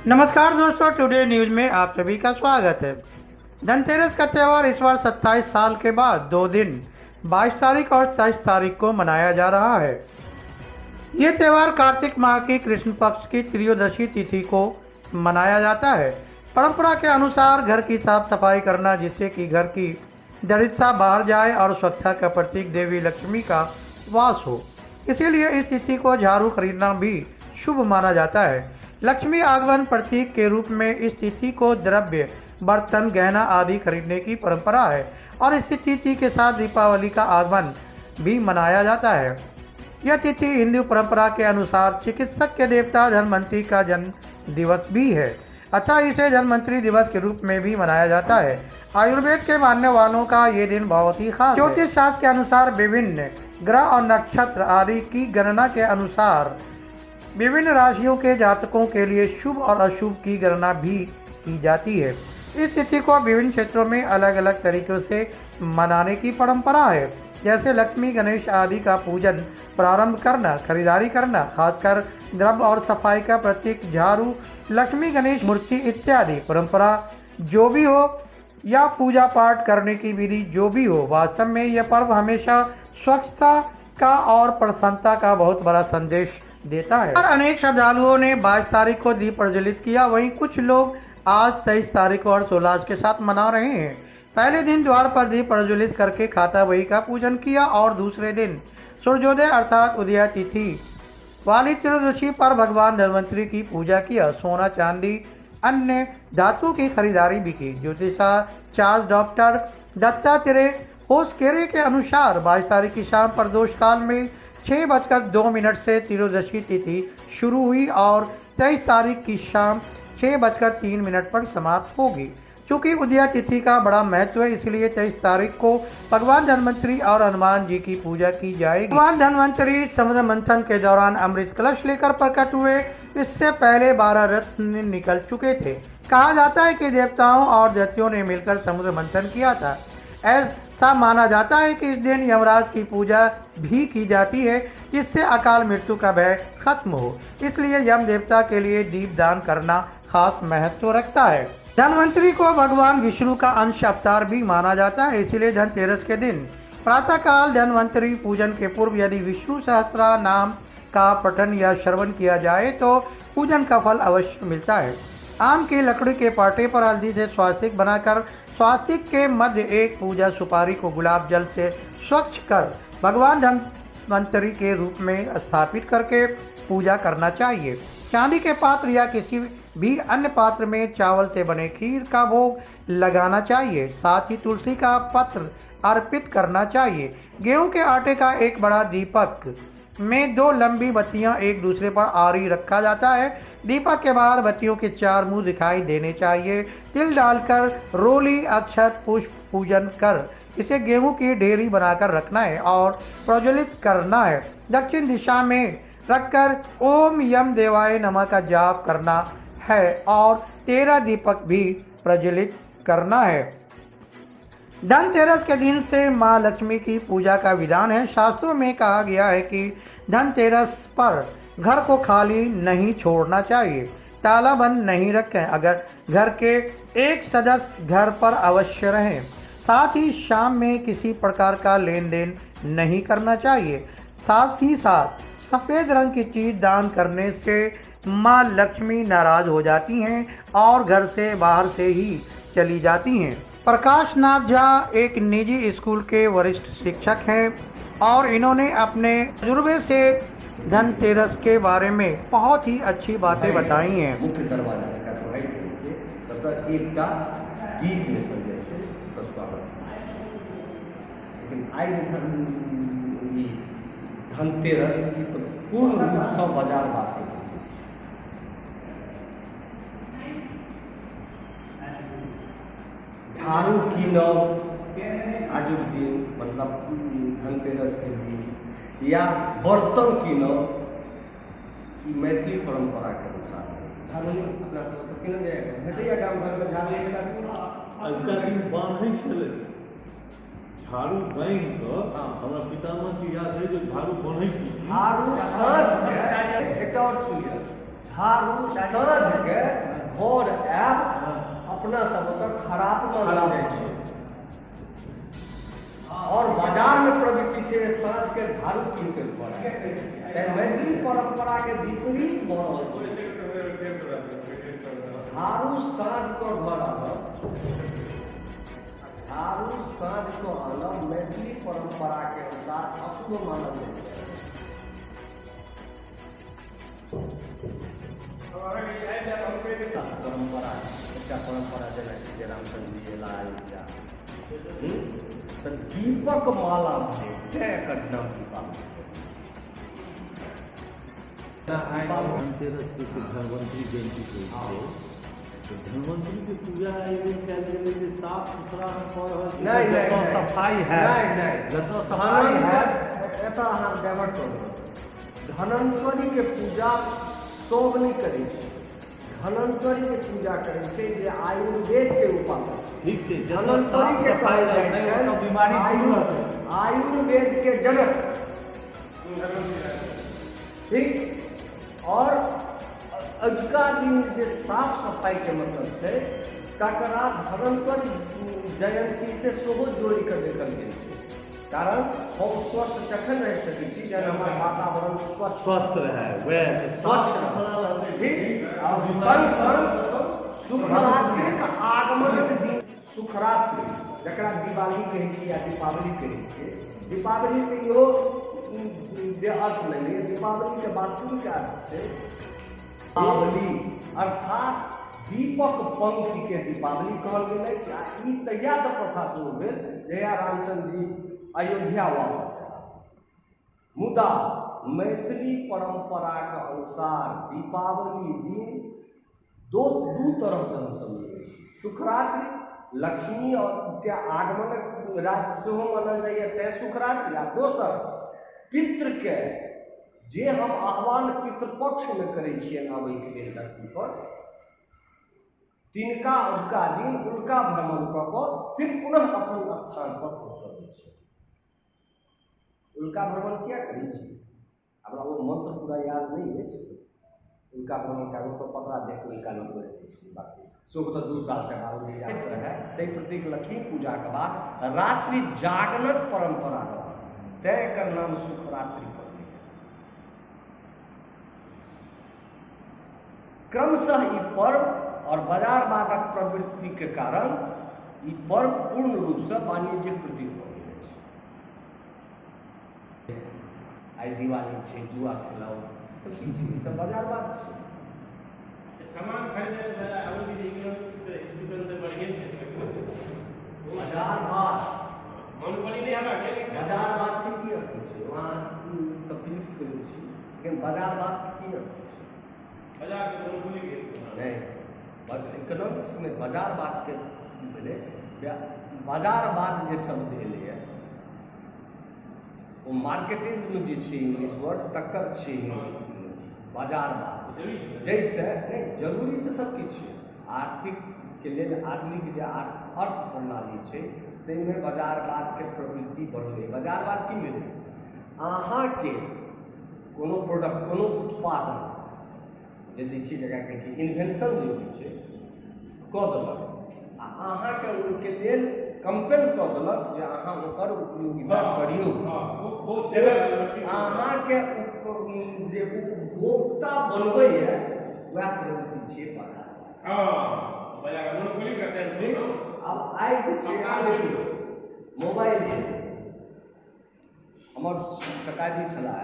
नमस्कार दोस्तों, today news में आप सभी का स्वागत है। धनतेरस का त्यौहार इस बार 27 साल के बाद 2 दिन 22 तारीख और 23 तारीख को मनाया जा रहा है। ये त्यौहार कार्तिक माह की कृष्ण पक्ष की त्रयोदशी तिथि को मनाया जाता है। परंपरा के अनुसार घर की साफ सफाई करना, जिससे कि घर की दरिद्रता बाहर जाए और स्वच्छता का प्रतीक देवी लक्ष्मी का वास हो, इसीलिए इस तिथि को झाड़ू खरीदना भी शुभ माना जाता है। लक्ष्मी आगमन प्रतीक के रूप में इस तिथि को द्रव्य, बर्तन, गहना आदि खरीदने की परंपरा है और इस तिथि के साथ दीपावली का आगमन भी मनाया जाता है। यह तिथि हिंदू परंपरा के अनुसार चिकित्सक के देवता धन्वंतरी का जन्म दिवस भी है, अतः इसे धन्वंतरी दिवस के रूप में भी मनाया जाता है। आयुर्वेद के मानने वालों का ये दिन बहुत ही खास है। ज्योतिष शास्त्र के अनुसार विभिन्न ग्रह और नक्षत्र आदि की गणना के अनुसार विभिन्न राशियों के जातकों के लिए शुभ और अशुभ की गणना भी की जाती है। इस तिथि को विभिन्न क्षेत्रों में अलग अलग तरीकों से मनाने की परंपरा है, जैसे लक्ष्मी, गणेश आदि का पूजन प्रारंभ करना, खरीदारी करना, खासकर द्रव्य और सफाई का प्रतीक झाड़ू, लक्ष्मी गणेश मूर्ति इत्यादि। परंपरा जो भी हो या पूजा पाठ करने की विधि जो भी हो, वास्तव में यह पर्व हमेशा स्वच्छता का और प्रसन्नता का बहुत बड़ा संदेश देता है। और अनेक श्रद्धालुओं ने 22 तारीख को दीप प्रज्वलित किया, वहीं कुछ लोग आज 23 तारीख को हर्षोल्लास के साथ मना रहे हैं। पहले दिन द्वार पर दीप प्रज्वलित करके खाता बही का पूजन किया और दूसरे दिन सूर्योदय अर्थात उदय तिथि वाली त्रयोदशी पर भगवान धन्वंतरी की पूजा किया। सोना, चांदी, अन्य धातु की खरीदारी भी की। ज्योतिषाचार्य डॉक्टर दत्तात्रेय होसकेरे के अनुसार 22 तारीख की शाम प्रदोष काल में 6:02 से त्रयोदशी तिथि शुरू हुई और 23 तारीख की शाम 6:03 पर समाप्त होगी। चूँकि उदया तिथि का बड़ा महत्व है, इसलिए 23 तारीख को भगवान धन्वंतरी और हनुमान जी की पूजा की जाएगी। भगवान धन्वंतरी समुद्र मंथन के दौरान अमृत कलश लेकर प्रकट हुए। इससे पहले 12 रत्न निकल चुके थे। कहा जाता है कि देवताओं और दैत्यों ने मिलकर समुद्र मंथन किया था। ऐसा माना जाता है कि इस दिन यमराज की पूजा भी की जाती है, जिससे अकाल मृत्यु का भय खत्म हो। इसलिए यम देवता के लिए दीप दान करना खास महत्व रखता है। धन्वंतरी को भगवान विष्णु का अंश अवतार भी माना जाता है, इसलिए धनतेरस के दिन प्रातःकाल धन्वंतरी पूजन के पूर्व यदि विष्णु सहस्त्र नाम का पठन या श्रवण किया जाए तो पूजन का फल अवश्य मिलता है। आम की लकड़ी के पाटे पर हल्दी से स्वास्तिक बनाकर स्वास्तिक के मध्य एक पूजा सुपारी को गुलाब जल से स्वच्छ कर भगवान धन्वंतरी के रूप में स्थापित करके पूजा करना चाहिए। चांदी के पात्र या किसी भी अन्य पात्र में चावल से बने खीर का भोग लगाना चाहिए। साथ ही तुलसी का पत्र अर्पित करना चाहिए। गेहूं के आटे का एक बड़ा दीपक में 2 लंबी बत्तियां एक दूसरे पर आरी रखा जाता है। दीपक के बाहर बत्तियों के 4 मुंह दिखाई देने चाहिए। तिल डालकर रोली, अक्षत, पुष्प पूजन कर इसे गेहूं की ढेरी बनाकर रखना है और प्रज्वलित करना है। दक्षिण दिशा में रखकर ओम यम देवाय नमः का जाप करना है और 13 दीपक भी प्रज्वलित करना है। धनतेरस के दिन से माँ लक्ष्मी की पूजा का विधान है। शास्त्रों में कहा गया है कि धनतेरस पर घर को खाली नहीं छोड़ना चाहिए, ताला बंद नहीं रखें। अगर घर के एक सदस्य घर पर अवश्य रहें। साथ ही शाम में किसी प्रकार का लेन देन नहीं करना चाहिए। साथ ही साथ सफ़ेद रंग की चीज़ दान करने से माँ लक्ष्मी नाराज हो जाती हैं और घर से बाहर से ही चली जाती हैं। प्रकाश नाथ झा एक निजी स्कूल के वरिष्ठ शिक्षक हैं और इन्होंने अपने तजुर्बे से धनतेरस के बारे में बहुत ही अच्छी बातें बताई हैं। मुख्य दरवाजा का राइट हैंड से तब एकटा गीत में सजे से स्वागत। लेकिन आइ धनतेरस पूर्ण रूप से बाजार बाटे झाड़ू कीनब आजुक दिन मतलब धनतेरस के दिन या बर्तन कीनब मैथिली परंपरा के अनुसार झाड़ू अपना सब तो कीनल जाएगा भेटैया गाँव घर में झाड़ू अजुका दिन बांधे छलै झाड़ू बांधि कऽ हमरा पितामह की याद है जो झाड़ू बांधे छलै झाड़ू साँझ के एकटा और सुनिए झाड़ू साँझ के घर आयब अपना सब ओतऽ खराब मानल जाइ छै और बाजार में प्रवृत्ति छै साँझ के झाड़ू कीन के पड़ै मैथिली परंपरा के विपरीत भऽ रहल छै झाड़ू साँझ को घर आनब झाड़ू साँझ को आनब मैथिली परंपरा के अनुसार अशुभ मानल जाइ छै परंपरा एकटा परंपरा जेना छै जे रामचंद्र जी एला अयोध्या तऽ दीपक माला भेलै तेँ एकर नाम दीपावली धनतेरस के धनवंतरी जयंती के तो धनवंतरी के पूजा एवं कयल गेलै जे साफ सुथरा हम कऽ रहल छी नहीं जतऽ सफाई है नहीं जतऽ सफाई है एतऽ अहाँ डाइवर्ट कऽ देबै धनवंतरी के पूजा सब नहीं करै छै धनवंतरी के पूजा करै छै जे आयुर्वेद के उपासक छै ठीक छै जतऽ धनवंतरी साफ के सफाई कहल जाइ रहतै छै ओतऽ बीमारी दूर रहतै आयुर्वेद के जनक ठीक और अजुका दिन जे साफ सफाई के मतलब छै तकरा धनवंतरी जयंती से सेहो जोड़ि कऽ देखल गेल छै कारण हम स्वस्थ जखन रहि सकै छी जखन हमर वातावरण स्वस्थ रहे वह स्वच्छ रहतै ठीक और संग संग सुखरात्रिक आगमनक दिन सुखरात्रि जकरा दिवाली कहै छी या दीपावली कहै छियै दीपावली के इहो जे अर्थ नहीं है दीपावली के वास्तविक अर्थ छै दीपावली अर्थात दीपक पंक्ति के दीपावली कहल गेल अछि आ ई तहिया से प्रथा शुरू भेल जहिया रामचंद्र जी अयोध्या वापस आया मुदा मैथिली परंपरा के अनुसार दीपावली दिन दू तरह से हम समझै छी सुखरात्रि लक्ष्मी और के आगमनक राति सेहो मानल जाइए तैं सुखरात्रि आ दोसर पितृ के जे हम आह्वान पितृपक्ष में करै छियनि आबै के लेल धरती पर तिनका अजुका दिन उल्का भ्रमण कऽ कऽ फिर पुनः अपन स्थान पर पहुँचबै छै उल्का भ्रमण क्या करै छी हमरा वो मंत्र पूरा याद नहीं अछि उल्का भ्रमण का वो तो पतरा देख के उल्का लोग बोल दै छै बाकी सुख तो 2 साल से बाबू जी जात रहे ताहि प्रतीक लक्ष्मी पूजा के बाद रात्रि जागनक परंपरा रहल तैं एकर नाम सुखरात्रि पड़लै क्रमशः ई पर्व और बाजारवादक प्रवृत्ति के कारण ई पर्व पूर्ण रूप से वाणिज्यिक प्रतीक भऽ गेल अछि आई दिवाली छै जुआ खेलाओ सब बाजारवाद छै सामान खरीदे वाला अवधि जे इकोनॉमिक्स के स्टूडेंट से बढ़िया छै बाजारवाद मोनोपोली नहीं हटा के बाजारवाद के की अर्थ छै वहाँ तो फिजिक्स के लोग छै लेकिन बाजारवाद के की अर्थ छै बाजार के मोनोपोली के नहीं इकोनॉमिक्स में बाजारवाद के भेलै बाजारवाद जे शब्द एलैए वो मार्केटिज्म जे छै इंग्लिश वर्ड तकर छै बाजारवाद जैसे नहीं जरूरी तो सब किछु छै आर्थिक के लेल आदमी के जे अर्थ प्रणाली छै ताहिमे बाजारवाद के प्रवृत्ति बढ़लै बाजारवाद की भेलै अहाँके कोनो प्रोडक्ट कोनो उत्पादन जे दै छै जकरा कहै छै इन्वेंशन जे होइ छै कऽ देलक आ अहाँके ओहिके लेल कंपेल कऽ देलक जे अहाँ ओकर उपयोगिता करियौ अहाँके जे उपभोक्ता बनबैए वएह प्रवृत्ति छियै बाजार बाजार मोनोपोली करते हैं अब आइ जे छै अहाँ देखियौ मोबाइल जे हमर ककाजी छलाह